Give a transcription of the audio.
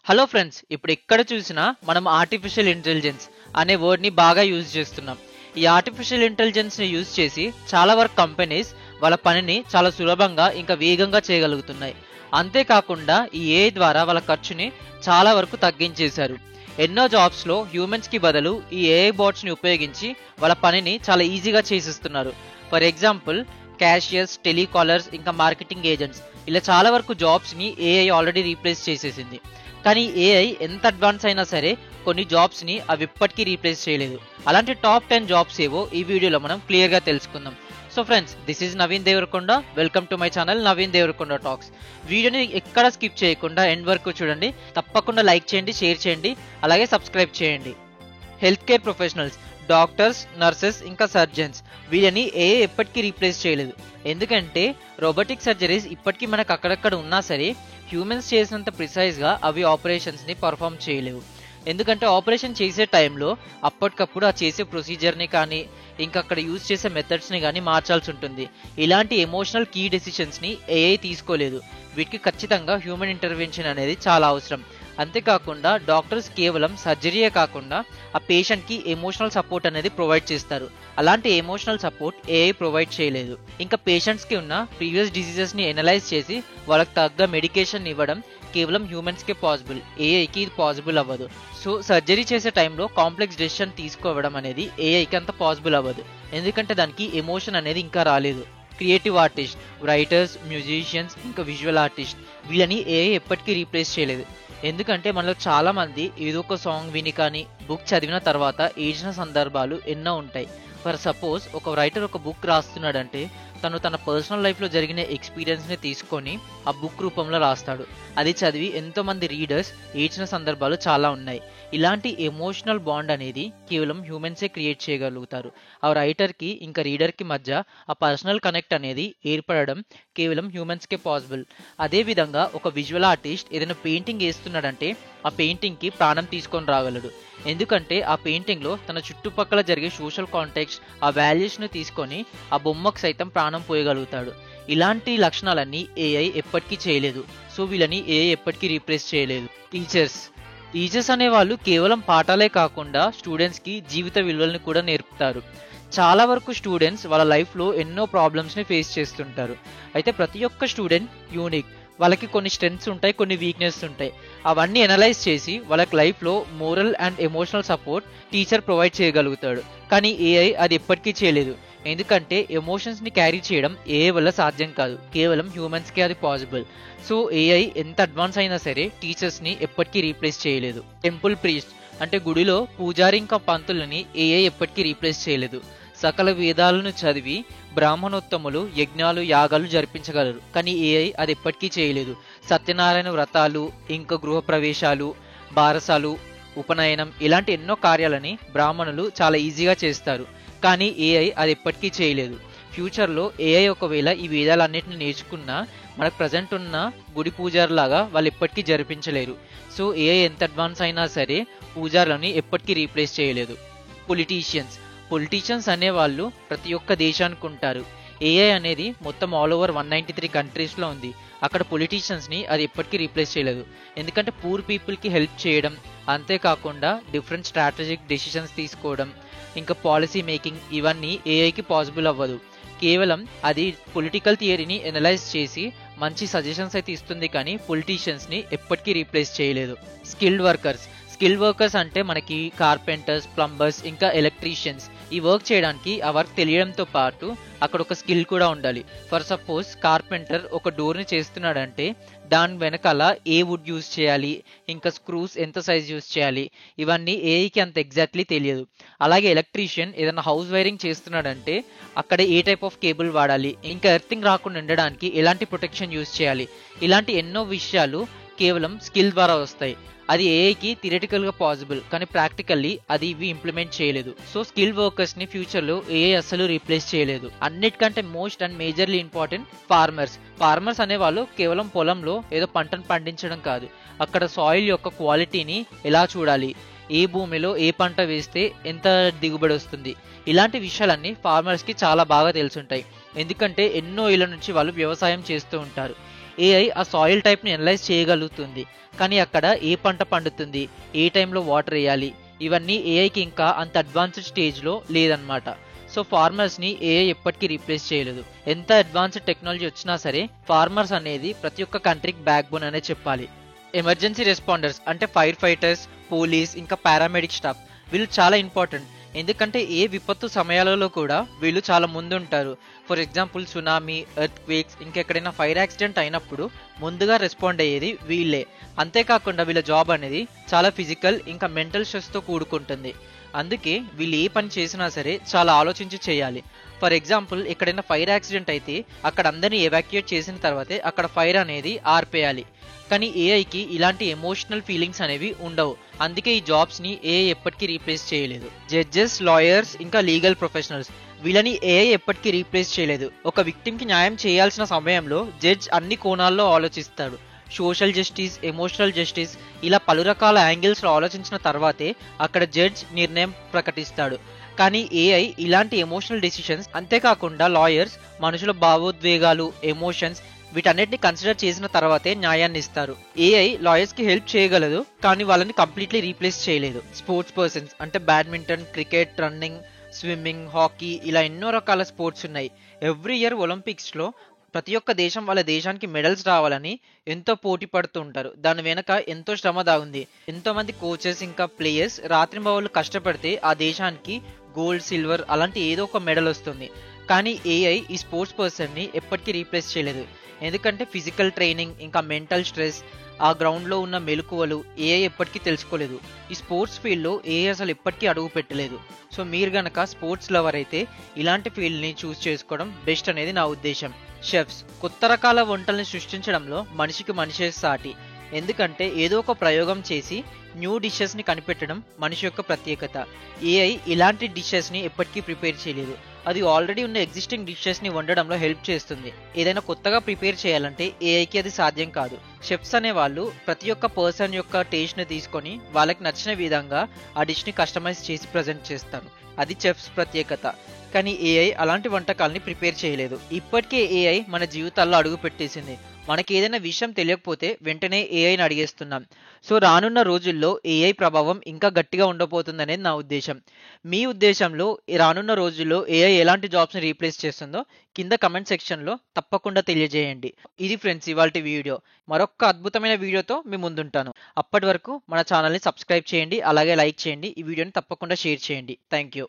Hello friends, ఇప్పుడు ఎక్కడ చూసినా మనం ఆర్టిఫిషియల్ ఇంటెలిజెన్స్ అనే వర్డ్ని బాగా యూజ్ చేస్తున్నాం. ఈ ఆర్టిఫిషియల్ ఇంటెలిజెన్స్ని యూజ్ చేసి చాలా వరకు కంపెనీస్ వాళ్ళ పనిని చాలా సులభంగా ఇంకా వేగంగా చేయగలుగుతున్నాయి. అంతేకాకుండా ఈ ఏఐ ద్వారా వాళ్ళ ఖర్చుని చాలా వరకు తగ్గించేశారు. ఎన్నో జాబ్స్లో హ్యూమన్స్కి బదులు ఈ ఏఐ బాట్స్ని ఉపయోగించి వాళ్ళ పనిని చాలా ఈజీగా చేసిస్తున్నారు. ఫర్ ఎగ్జాంపుల్, క్యాషియర్స్, టెలికాలర్స్, ఇంకా మార్కెటింగ్ ఏజెంట్స్, ఇలా చాలా వరకు జాబ్స్ని ఏఐ ఆల్రెడీ రీప్లేస్ చేసేసింది. కానీ ఏఐ ఎంత అడ్వాన్స్ అయినా సరే కొన్ని జాబ్స్ని అవి ఇప్పటికీ రీప్లేస్ చేయలేదు. అలాంటి టాప్ 10 జాబ్స్ ఏవో ఈ వీడియోలో మనం క్లియర్గా తెలుసుకుందాం. So friends, this is Naveen Devarakonda. Welcome to my channel Naveen Devarakonda talks. వీడియోని ఎక్కడ స్కిప్ చేయకుండా ఎండ్ వరకు చూడండి. తప్పకుండా లైక్ చేయండి, షేర్ చేయండి, అలాగే సబ్స్క్రైబ్ చేయండి. Health care professionals, doctors, nurses, ఇంకా సర్జన్స్, వీళ్ళని ఏఐ ఎప్పటికీ రీప్లేస్ చేయలేదు. ఎందుకంటే రోబోటిక్ సర్జరీస్ ఇప్పటికీ మనకు అక్కడక్కడ ఉన్నా సరే హ్యూమన్స్ చేసినంత ప్రిసైజ్గా అవి ఆపరేషన్స్ని పర్ఫామ్ చేయలేవు. ఎందుకంటే ఆపరేషన్ చేసే టైంలో అప్పటికప్పుడు ఆ చేసే ప్రొసీజర్ని కానీ ఇంకా అక్కడ యూజ్ చేసే మెథడ్స్ని కానీ మార్చాల్సి ఉంటుంది. ఇలాంటి ఎమోషనల్ కీ డెసిషన్స్ని ఏఐ తీసుకోలేదు. వీటికి ఖచ్చితంగా హ్యూమన్ ఇంటర్వెన్షన్ అనేది చాలా అవసరం. అంతేకాకుండా డాక్టర్స్ కేవలం సర్జరీయే కాకుండా ఆ పేషెంట్కి ఎమోషనల్ సపోర్ట్ అనేది ప్రొవైడ్ చేస్తారు. అలాంటి ఎమోషనల్ సపోర్ట్ ఏఐ ప్రొవైడ్ చేయలేదు. ఇంకా పేషెంట్స్కి ఉన్న ప్రీవియస్ డిసీజెస్ని ఎనలైజ్ చేసి వాళ్ళకి తగ్గ మెడికేషన్ ఇవ్వడం కేవలం హ్యూమన్స్కే పాసిబుల్, ఏఐకి ఇది పాసిబుల్ అవ్వదు. సో సర్జరీ చేసే టైంలో కాంప్లెక్స్ డెసిషన్ తీసుకోవడం అనేది ఏఐకి అంత పాసిబుల్ అవ్వదు. ఎందుకంటే దానికి ఎమోషన్ అనేది ఇంకా రాలేదు. క్రియేటివ్ ఆర్టిస్ట్, రైటర్స్, మ్యూజిషియన్స్, ఇంకా విజువల్ ఆర్టిస్ట్, వీళ్ళని ఏఐ ఎప్పటికీ రీప్లేస్ చేయలేదు. ఎందుకంటే మనలో చాలా మంది ఏదో ఒక సాంగ్ విని కానీ బుక్ చదివిన తర్వాత ఏడ్చిన సందర్భాలు ఎన్నో ఉంటాయి. ఫర్ సపోజ్, ఒక రైటర్ ఒక బుక్ రాస్తున్నాడంటే తను తన పర్సనల్ లైఫ్లో జరిగిన ఎక్స్పీరియన్స్ని తీసుకొని ఆ బుక్ రూపంలో రాస్తాడు. అది చదివి ఎంతోమంది రీడర్స్ ఏడ్చిన సందర్భాలు చాలా ఉన్నాయి. ఇలాంటి ఎమోషనల్ బాండ్ అనేది కేవలం హ్యూమన్సే క్రియేట్ చేయగలుగుతారు. ఆ రైటర్కి ఇంకా రీడర్కి మధ్య ఆ పర్సనల్ కనెక్ట్ అనేది ఏర్పడడం కేవలం హ్యూమన్స్కే పాసిబుల్. అదేవిధంగా ఒక విజువల్ ఆర్టిస్ట్ ఏదైనా పెయింటింగ్ వేస్తున్నాడంటే ఆ పెయింటింగ్కి ప్రాణం తీసుకొని రాగలడు. ఎందుకంటే ఆ పెయింటింగ్లో తన చుట్టుపక్కల జరిగే సోషల్ కాంటెక్స్ట్, ఆ వాల్యూస్ని తీసుకొని ఆ బొమ్మకు సైతం ప్రాణం పోయగలుగుతాడు. ఇలాంటి లక్షణాలన్నీ ఏఐ ఎప్పటికీ చేయలేదు. సో వీళ్ళని ఏఐ ఎప్పటికీ రీప్లేస్ చేయలేదు. టీచర్స్ అనే వాళ్ళు కేవలం పాఠాలే కాకుండా స్టూడెంట్స్కి జీవిత విలువల్ని కూడా నేర్పుతారు. చాలా వరకు స్టూడెంట్స్ వాళ్ళ లైఫ్లో ఎన్నో ప్రాబ్లమ్స్ని ఫేస్ చేస్తుంటారు. అయితే ప్రతి ఒక్క స్టూడెంట్ యూనిక్. వాళ్ళకి కొన్ని స్ట్రెంగ్త్స్ ఉంటాయి, కొన్ని వీక్నెస్ ఉంటాయి. అవన్నీ అనలైజ్ చేసి వాళ్ళకి లైఫ్లో moral and emotional support teacher provide చేయగలుగుతాడు. కానీ ఏఐ అది ఎప్పటికీ చేయలేదు. ఎందుకంటే ఎమోషన్స్ని క్యారీ చేయడం ఏఐ వల్ల సాధ్యం కాదు, కేవలం హ్యూమన్స్కే అది పాసిబుల్. సో ఏఐ ఎంత అడ్వాన్స్ అయినా సరే టీచర్స్ని ఎప్పటికీ రీప్లేస్ చేయలేదు. టెంపుల్ ప్రీస్ట్ అంటే గుడిలో పూజారి ఇంకా పంతులని ఏఐ ఎప్పటికీ రీప్లేస్ చేయలేదు. సకల వేదాలను చదివి బ్రాహ్మణోత్తములు యజ్ఞాలు, యాగాలు జరిపించగలరు. కానీ ఏఐ అది ఎప్పటికీ చేయలేదు. సత్యనారాయణ వ్రతాలు, ఇంకా గృహప్రవేశాలు, బారసాలు, ఉపనయనం, ఇలాంటి ఎన్నో కార్యాలని బ్రాహ్మణులు చాలా ఈజీగా చేస్తారు. కానీ ఏఐ అది ఎప్పటికీ చేయలేదు. ఫ్యూచర్లో ఏఐ ఒకవేళ ఈ వేదాలన్నింటిని నేర్చుకున్నా మనకు ప్రజెంట్ ఉన్న గుడి పూజారులాగా వాళ్ళు ఎప్పటికీ జరిపించలేరు. సో ఏఐ ఎంత అడ్వాన్స్ అయినా సరే పూజారులని ఎప్పటికీ రీప్లేస్ చేయలేదు. పొలిటీషియన్స్ అనేవాళ్ళు ప్రతి ఒక్క దేశానికి ఉంటారు. ఏఐ అనేది మొత్తం ఆల్ ఓవర్ 193 కంట్రీస్లో ఉంది. అక్కడ పొలిటీషియన్స్ని అది ఎప్పటికీ రీప్లేస్ చేయలేదు. ఎందుకంటే పూర్ పీపుల్కి హెల్ప్ చేయడం, అంతేకాకుండా డిఫరెంట్ స్ట్రాటజిక్ డెసిషన్స్ తీసుకోవడం, ఇంకా పాలసీ మేకింగ్, ఇవన్నీ ఏఐకి పాసిబుల్ అవ్వదు. కేవలం అది పొలిటికల్ థియరీని ఎనలైజ్ చేసి మంచి సజెషన్స్ అయితే ఇస్తుంది, కానీ పొలిటీషియన్స్ని ఎప్పటికీ రీప్లేస్ చేయలేదు. స్కిల్డ్ వర్కర్స్ అంటే మనకి కార్పెంటర్స్, ప్లంబర్స్, ఇంకా ఎలక్ట్రీషియన్స్. ఈ వర్క్ చేయడానికి ఆ వర్క్ తెలియడంతో పాటు అక్కడ ఒక స్కిల్ కూడా ఉండాలి. ఫర్ సపోజ్, కార్పెంటర్ ఒక డోర్ని చేస్తున్నాడంటే దాని వెనకాల ఏ వుడ్ యూజ్ చేయాలి, ఇంకా స్క్రూస్ ఎంత సైజ్ యూజ్ చేయాలి, ఇవన్నీ ఏఐకి అంత ఎగ్జాక్ట్లీ తెలియదు. అలాగే ఎలక్ట్రీషియన్ ఏదైనా హౌస్ వైరింగ్ చేస్తున్నాడంటే అక్కడ ఏ టైప్ ఆఫ్ కేబుల్ వాడాలి, ఇంకా ఎర్తింగ్ రాకుండా ఉండడానికి ఎలాంటి ప్రొటెక్షన్ యూజ్ చేయాలి, ఇలాంటి ఎన్నో విషయాలు కేవలం స్కిల్ ద్వారా వస్తాయి. అది ఏఐకి థియరిటికల్గా పాసిబుల్, కానీ ప్రాక్టికల్లీ అది ఇవి ఇంప్లిమెంట్ చేయలేదు. సో స్కిల్ వర్కర్స్ని ఫ్యూచర్లో ఏఐ అస్సలు రీప్లేస్ చేయలేదు. అన్నిటికంటే most and majorly important farmers అనేవాళ్ళు కేవలం పొలంలో ఏదో పంటను పండించడం కాదు, అక్కడ సాయిల్ యొక్క క్వాలిటీని ఎలా చూడాలి, ఏ భూమిలో ఏ పంట వేస్తే ఎంత దిగుబడి వస్తుంది, ఇలాంటి విషయాలన్నీ ఫార్మర్స్కి చాలా బాగా తెలుసుంటాయి. ఎందుకంటే ఎన్నో ఏళ్ళ నుంచి వాళ్ళు వ్యవసాయం చేస్తూ ఉంటారు. ఏఐ ఆ సాయిల్ టైప్ని అనలైజ్ చేయగలుగుతుంది, కానీ అక్కడ ఏ పంట పండుతుంది, ఏ టైంలో వాటర్ వేయాలి, ఇవన్నీ ఏఐకి ఇంకా అంత అడ్వాన్స్డ్ స్టేజ్లో లేదనమాట. సో ఫార్మర్స్ని ఏఐ ఎప్పటికీ రీప్లేస్ చేయలేదు. ఎంత అడ్వాన్స్డ్ టెక్నాలజీ వచ్చినా సరే ఫార్మర్స్ అనేది ప్రతి ఒక్క కంట్రీకి బ్యాక్ బోన్ అనే చెప్పాలి. ఎమర్జెన్సీ రెస్పాండర్స్ అంటే ఫైర్ ఫైటర్స్, పోలీస్, ఇంకా పారామెడిక్ స్టాఫ్ వీళ్ళు చాలా ఇంపార్టెంట్. ఎందుకంటే ఏ విపత్తు సమయాలలో కూడా వీళ్ళు చాలా ముందుంటారు. For example tsunami, earthquakes, ఇంకెక్కడైనా ఫైర్ యాక్సిడెంట్ అయినప్పుడు ముందుగా రెస్పాండ్ అయ్యేది వీళ్ళే. అంతేకాకుండా వీళ్ళ జాబ్ అనేది చాలా ఫిజికల్ ఇంకా మెంటల్ స్ట్రెస్తో కూడుకుంటుంది. అందుకే వీళ్ళు ఏ పని చేసినా సరే చాలా ఆలోచించి చేయాలి. ఫర్ ఎగ్జాంపుల్ ఎక్కడైనా ఫైర్ యాక్సిడెంట్ అయితే అక్కడ అందరినీ ఎవాక్యుయేట్ చేసిన తర్వాతే అక్కడ ఫైర్ అనేది ఆర్పేయాలి. కానీ ఏఐకి ఇలాంటి ఎమోషనల్ ఫీలింగ్స్ అనేవి ఉండవు. అందుకే ఈ జాబ్స్ ని ఏఐ ఎప్పటికీ రీప్లేస్ చేయలేదు. జడ్జెస్, లాయర్స్, ఇంకా లీగల్ ప్రొఫెషనల్స్ వీళ్ళని ఏఐ ఎప్పటికీ రీప్లేస్ చేయలేదు. ఒక విక్టిమ్ కి న్యాయం చేయాల్సిన సమయంలో జడ్జ్ అన్ని కోణాల్లో ఆలోచిస్తాడు. సోషల్ జస్టిస్, ఎమోషనల్ జస్టిస్, ఇలా పలు రకాల యాంగిల్స్ లో ఆలోచించిన తర్వాతే అక్కడ జడ్జ్ నిర్ణయం ప్రకటిస్తాడు. కానీ ఏఐ ఇలాంటి ఎమోషనల్ డెసిషన్స్, అంతేకాకుండా లాయర్స్ మనుషుల భావోద్వేగాలు, ఎమోషన్స్ వీటన్నిటిని కన్సిడర్ చేసిన తర్వాతే న్యాయాన్ని ఇస్తారు. ఏఐ లాయర్స్ కి హెల్ప్ చేయగలదు, కానీ వాళ్ళని కంప్లీట్లీ రీప్లేస్ చేయలేదు. స్పోర్ట్స్ పర్సన్స్ అంటే badminton, cricket, running, swimming, hockey ఇలా ఎన్నో రకాల స్పోర్ట్స్ ఉన్నాయి. ఎవ్రీ ఇయర్ ఒలింపిక్స్ లో ప్రతి ఒక్క దేశం వాళ్ళ దేశానికి మెడల్స్ రావాలని ఎంతో పోటీ పడుతూ ఉంటారు. దాని వెనక ఎంతో శ్రమ దాగుంది. ఎంతో మంది కోచెస్ ఇంకా ప్లేయర్స్ రాత్రింబవళ్ళు కష్టపడితే ఆ దేశానికి గోల్డ్, సిల్వర్ అలాంటి ఏదో ఒక మెడల్ వస్తుంది. కానీ ఏఐ ఈ స్పోర్ట్స్ పర్సన్ ని ఎప్పటికీ రీప్లేస్ చేయలేదు. ఎందుకంటే ఫిజికల్ ట్రైనింగ్ ఇంకా మెంటల్ స్ట్రెస్, ఆ గ్రౌండ్ లో ఉన్న మెలకువలు ఏఐ ఎప్పటికీ తెలుసుకోలేదు. ఈ స్పోర్ట్స్ ఫీల్డ్ లో ఏఐ అసలు ఎప్పటికీ అడుగు పెట్టలేదు. సో మీరు గనక స్పోర్ట్స్ లవర్ అయితే ఇలాంటి ఫీల్డ్ ని చూస్ చేసుకోవడం బెస్ట్ అనేది నా ఉద్దేశం. షెఫ్స్ కొత్త రకాల వంటల్ని సృష్టించడంలో మనిషికి మనిషే సాటి. ఎందుకంటే ఏదో ఒక ప్రయోగం చేసి న్యూ డిషెస్ ని కనిపెట్టడం మనిషి యొక్క ప్రత్యేకత. ఏఐ ఇలాంటి డిషెస్ ని ఎప్పటికీ ప్రిపేర్ చేయలేదు. అది ఆల్రెడీ ఉన్న ఎగ్జిస్టింగ్ డిషెస్ ని వండడంలో హెల్ప్ చేస్తుంది. ఏదైనా కొత్తగా ప్రిపేర్ చేయాలంటే ఏఐకి అది సాధ్యం కాదు. షెఫ్స్ అనే వాళ్ళు ప్రతి ఒక్క పర్సన్ యొక్క టేస్ట్ ని తీసుకొని వాళ్ళకి నచ్చిన విధంగా ఆ డిష్ ని కస్టమైజ్ చేసి ప్రజెంట్ చేస్తారు. అది చెఫ్స్ ప్రత్యేకత. కానీ ఏఐ అలాంటి వంటకాలని ప్రిపేర్ చేయలేదు. ఇప్పటికే ఏఐ మన జీవితాల్లో అడుగు పెట్టేసింది. మనకి ఏదైనా విషయం తెలియకపోతే వెంటనే ఏఐని అడిగేస్తున్నాం. సో రానున్న రోజుల్లో ఏఐ ప్రభావం ఇంకా గట్టిగా ఉండబోతుందనేది నా ఉద్దేశం. మీ ఉద్దేశంలో రానున్న రోజుల్లో ఏఐ ఎలాంటి జాబ్స్ ని రీప్లేస్ చేస్తుందో కింద కమెంట్ సెక్షన్ లో తప్పకుండా తెలియజేయండి. ఇది ఫ్రెండ్స్ ఇవాల్టి వీడియో. మరొక అద్భుతమైన వీడియోతో మీ ముందుంటాను. అప్పటి వరకు మన ఛానల్ని సబ్స్క్రైబ్ చేయండి, అలాగే లైక్ చేయండి, ఈ వీడియోని తప్పకుండా షేర్ చేయండి. Thank you.